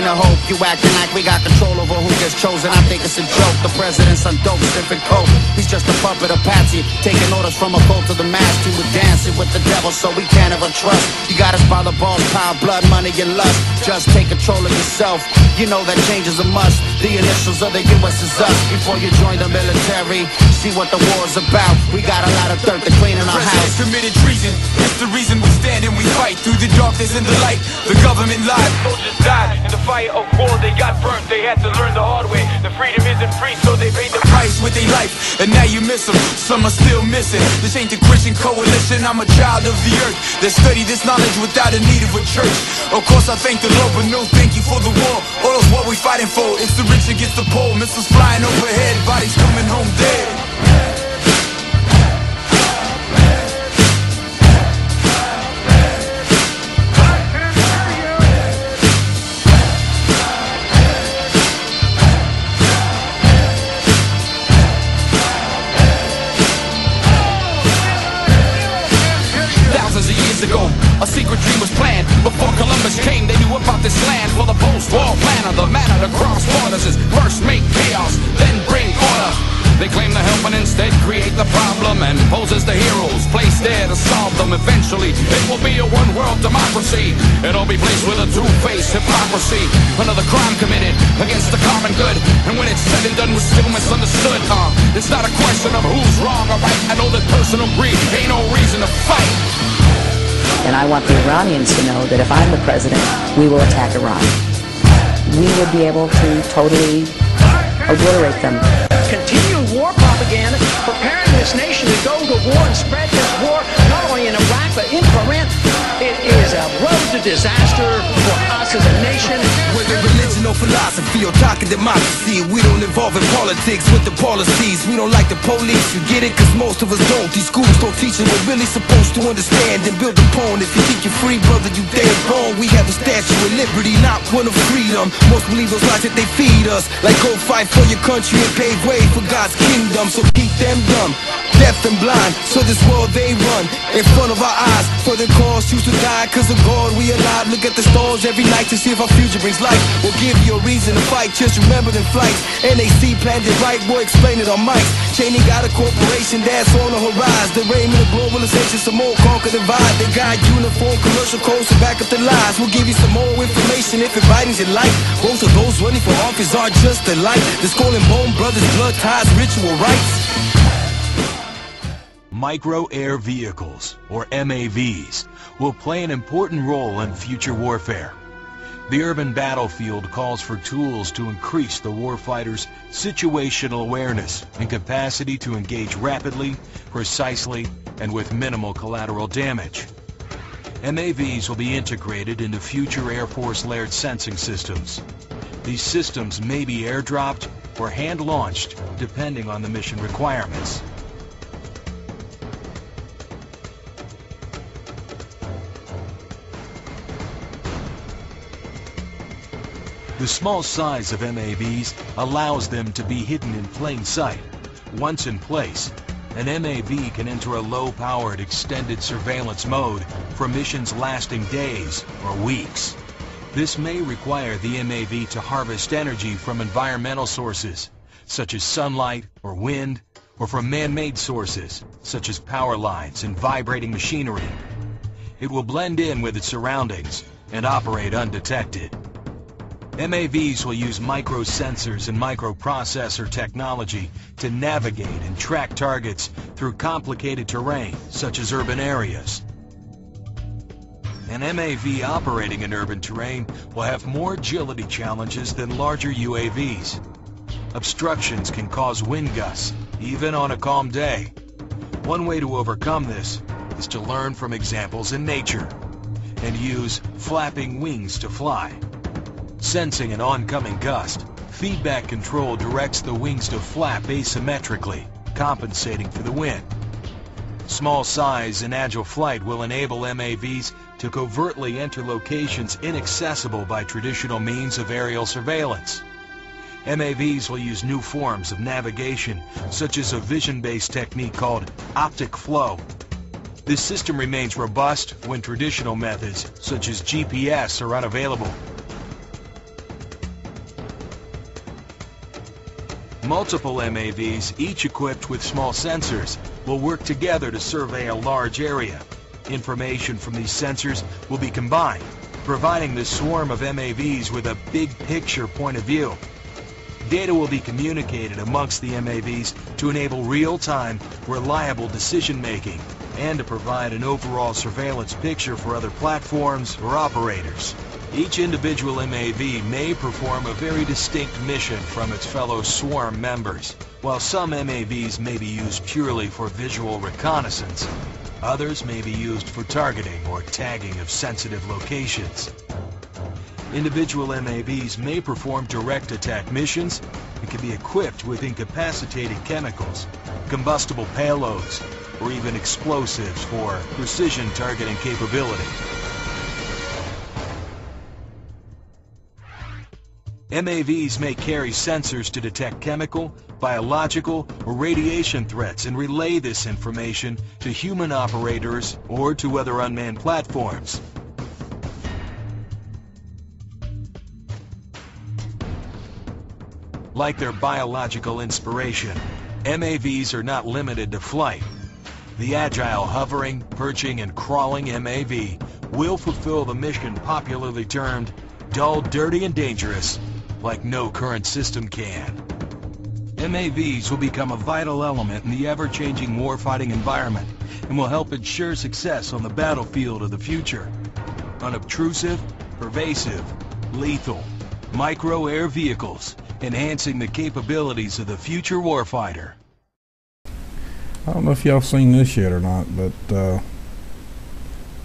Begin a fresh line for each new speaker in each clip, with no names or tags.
to hope. You acting like we got control over who gets chosen. I think it's a joke. The president's on dope, different coat. He's just a puppet of Patsy, taking orders from a cult of the mask. He was dancing with the devil, so we can't ever trust. You got us by the balls, power, blood, money, and lust. Just take control of yourself. You know that change is a must. The initials of the U.S. is us. Before you join the military, see what the war's about. We got a lot of dirt to clean in our house.
Committed treason. It's the reason we stand and we fight through the darkness and the light. The government lied.
Soldiers died in the fire of war. They got burnt. They had to learn the hard way. The freedom isn't free, so they paid the
price with their life. And now you miss them. Some are still missing. This ain't the Christian coalition. I'm a child of the earth that study this knowledge without a need of a church. Of course I thank the Lord, but no thank you for the war. All that's what we fighting for. It's the rich against the poor. Missiles flying overhead. Bodies coming home dead.
A secret dream was planned before Columbus came. They knew about this land for the post-war plan of the man to cross borders is first make chaos, then bring order. They claim to help and instead create the problem and pose as the heroes placed there to solve them. Eventually, it will be a one-world democracy. It'll be placed with a two-faced hypocrisy. Another crime committed against the common good, and when it's said and done, we're still misunderstood. It's not a question of who's wrong or right. I know that personal greed ain't no reason to fight.
And I want the Iranians to know that if I'm the president, we will attack Iran. We would be able to totally obliterate them.
Continue war propaganda, preparing this nation to go to war and spread this war, not only in Iraq, but in Iran. It is a road to disaster for us as a nation.
Whether religion or philosophy or talking democracy, we don't involve in politics with the policies. We don't like the police, you get it? Cause most of us don't. These schools don't teach us we're really supposed to understand and build upon. If you think you're free, brother, you dead wrong. We have a statue of liberty, not one of freedom. Most believe those lies that they feed us, like go fight for your country and pave way for God's kingdom. So keep them dumb, deaf and blind, so this world they run in front of our eyes. For the cause choose to die, cause of God we alive. Look at the stars every night to see if our future brings life. We'll give you a reason to fight, just remember them flights. NAC planned it right, we'll explain it on mics. Cheney got a corporation that's on the horizon. The raiment of globalization, some more conquer the divide. They got uniform commercial codes to back up the lies. We'll give you some more information if it brightens your life. Both of those running for office are just alike. The skull and bone brothers, blood ties, ritual rites.
Micro-air vehicles, or MAVs, will play an important role in future warfare. The urban battlefield calls for tools to increase the warfighter's situational awareness and capacity to engage rapidly, precisely, and with minimal collateral damage. MAVs will be integrated into future Air Force layered sensing systems. These systems may be airdropped or hand-launched, depending on the mission requirements. The small size of MAVs allows them to be hidden in plain sight. Once in place, an MAV can enter a low-powered extended surveillance mode for missions lasting days or weeks. This may require the MAV to harvest energy from environmental sources, such as sunlight or wind, or from man-made sources, such as power lines and vibrating machinery. It will blend in with its surroundings and operate undetected. MAVs will use microsensors and microprocessor technology to navigate and track targets through complicated terrain, such as urban areas. An MAV operating in urban terrain will have more agility challenges than larger UAVs. Obstructions can cause wind gusts, even on a calm day. One way to overcome this is to learn from examples in nature and use flapping wings to fly. Sensing an oncoming gust, feedback control directs the wings to flap asymmetrically, compensating for the wind. Small size and agile flight will enable MAVs to covertly enter locations inaccessible by traditional means of aerial surveillance. MAVs will use new forms of navigation, such as a vision-based technique called optic flow. This system remains robust when traditional methods, such as GPS, are unavailable. Multiple MAVs, each equipped with small sensors, will work together to survey a large area. Information from these sensors will be combined, providing the swarm of MAVs with a big picture point of view. Data will be communicated amongst the MAVs to enable real-time, reliable decision-making and to provide an overall surveillance picture for other platforms or operators. Each individual MAV may perform a very distinct mission from its fellow swarm members. While some MAVs may be used purely for visual reconnaissance, others may be used for targeting or tagging of sensitive locations. Individual MAVs may perform direct attack missions and can be equipped with incapacitating chemicals, combustible payloads, or even explosives for precision targeting capability. MAVs may carry sensors to detect chemical, biological, or radiation threats and relay this information to human operators or to other unmanned platforms. Like their biological inspiration, MAVs are not limited to flight. The agile hovering, perching, and crawling MAV will fulfill the mission popularly termed dull, dirty, and dangerous, like no current system can. MAVs will become a vital element in the ever-changing warfighting environment and will help ensure success on the battlefield of the future. Unobtrusive, pervasive, lethal, micro-air vehicles, enhancing the capabilities of the future warfighter.
I don't know if y'all seen this yet or not, but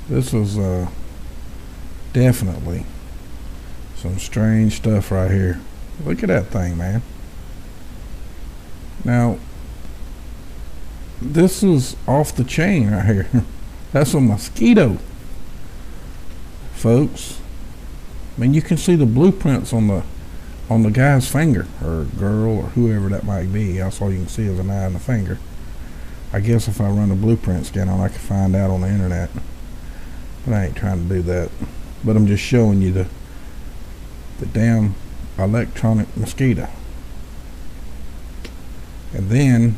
this is definitely some strange stuff right here. Look at that thing, man. Now, this is off the chain right here. That's a mosquito, folks. I mean, you can see the blueprints on the guy's finger, or girl, or whoever that might be. That's all you can see is an eye and a finger. I guess if I run a blueprint scan on, I can find out on the internet. But I ain't trying to do that. But I'm just showing you the damn electronic mosquito. And then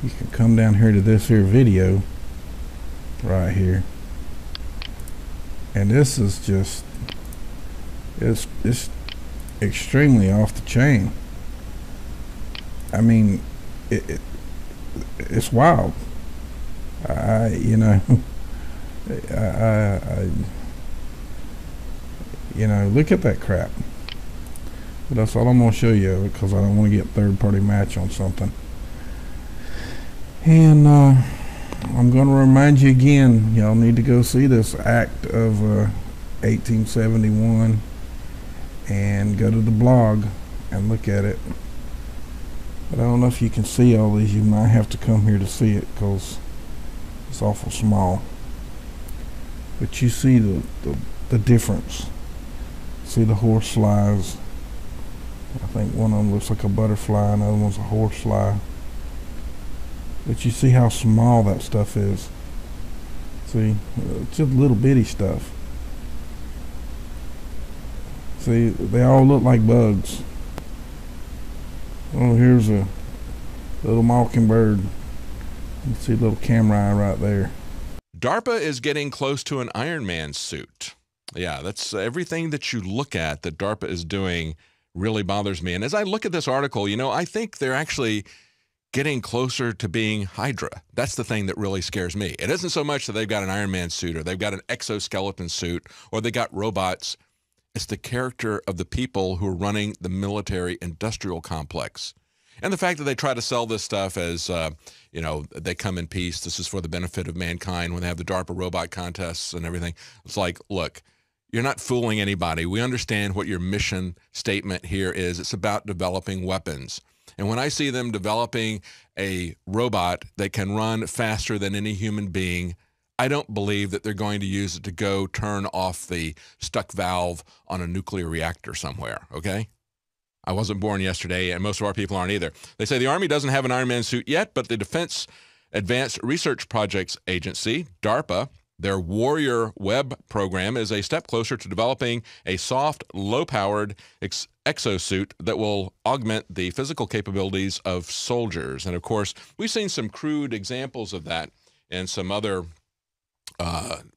you can come down here to this here video right here. And this is just, it's extremely off the chain. I mean, it's wild. You know, you know, look at that crap. But that's all I'm gonna show you, because I don't want to get third-party match on something. And I'm gonna remind you again, y'all need to go see this act of 1871 and go to the blog and look at it. But I don't know if you can see all these. You might have to come here to see it, because it's awful small. But you see the difference. See the horse flies. I think one of them looks like a butterfly, and the other one's a horsefly. But you see how small that stuff is. See, it's just little bitty stuff. See, they all look like bugs. Oh, here's a little mockingbird. You see a little camera eye right there.
DARPA is getting close to an Iron Man suit. Yeah, that's everything that you look at that DARPA is doing really bothers me. And as I look at this article, you know, I think they're actually getting closer to being Hydra. That's the thing that really scares me. It isn't so much that they've got an Iron Man suit or they've got an exoskeleton suit or they got robots. It's the character of the people who are running the military-industrial complex. And the fact that they try to sell this stuff as, you know, they come in peace, this is for the benefit of mankind, when they have the DARPA robot contests and everything. It's like, look, you're not fooling anybody. We understand what your mission statement here is. It's about developing weapons. And when I see them developing a robot that can run faster than any human being, I don't believe that they're going to use it to go turn off the stuck valve on a nuclear reactor somewhere, okay? I wasn't born yesterday, and most of our people aren't either. They say the Army doesn't have an Iron Man suit yet, but the Defense Advanced Research Projects Agency, DARPA, Their Warrior Web program is a step closer to developing a soft, low-powered exosuit that will augment the physical capabilities of soldiers. And of course, we've seen some crude examples of that in some other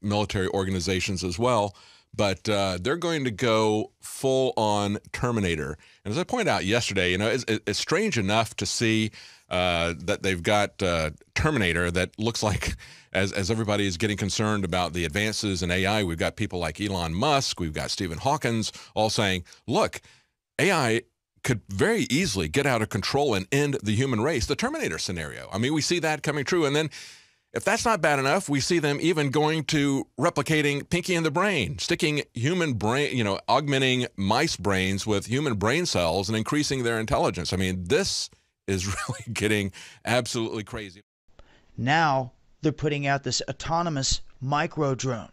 military organizations as well. But they're going to go full-on Terminator. And as I pointed out yesterday, you know, it's strange enough to see that they've got Terminator that looks like, as everybody is getting concerned about the advances in AI, we've got people like Elon Musk, we've got Stephen Hawkins, all saying, look, AI could very easily get out of control and end the human race, the Terminator scenario. I mean, we see that coming true. And then if that's not bad enough, we see them even going to replicating Pinky in the Brain, sticking human brain, you know, augmenting mice brains with human brain cells and increasing their intelligence. I mean, this is really getting absolutely crazy.
Now they're putting out this autonomous micro drone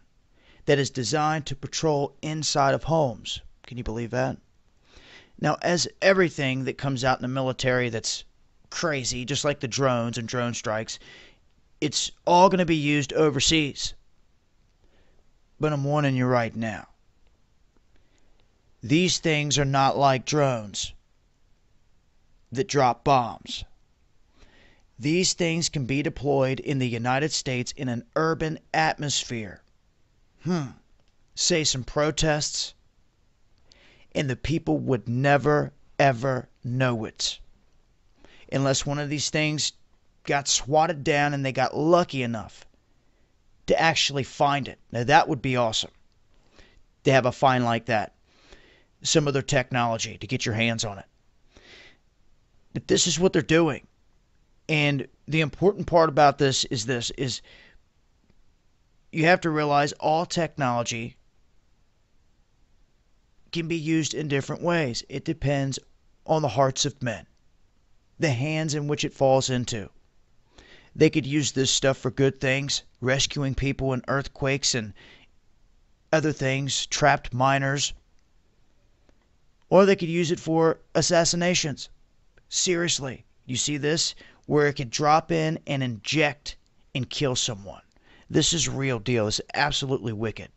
that is designed to patrol inside of homes. Can you believe that? Now, as everything that comes out in the military that's crazy, just like the drones and drone strikes, it's all going to be used overseas. But I'm warning you right now. These things are not like drones that drop bombs. These things can be deployed in the United States in an urban atmosphere. Say some protests, and the people would never, ever know it. Unless one of these things got swatted down and they got lucky enough to actually find it. Now that would be awesome to have a find like that. Some other technology to get your hands on it. But this is what they're doing. And the important part about this is you have to realize all technology can be used in different ways. It depends on the hearts of men, the hands in which it falls into. They could use this stuff for good things, rescuing people in earthquakes and other things, trapped miners. Or they could use it for assassinations. Seriously, you see this? Where it could drop in and inject and kill someone. This is real deal. It's absolutely wicked.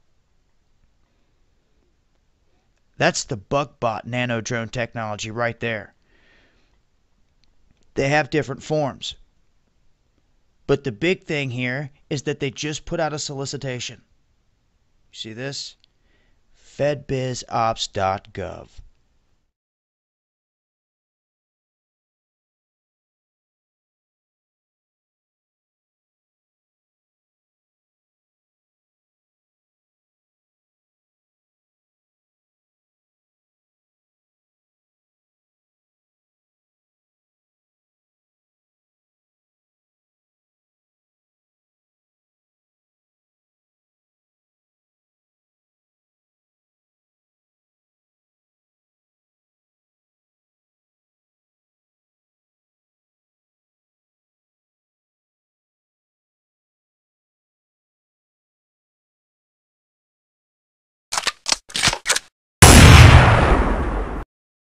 That's the BugBot nano drone technology right there. They have different forms. But the big thing here is that they just put out a solicitation. You see this? FedBizOps.gov.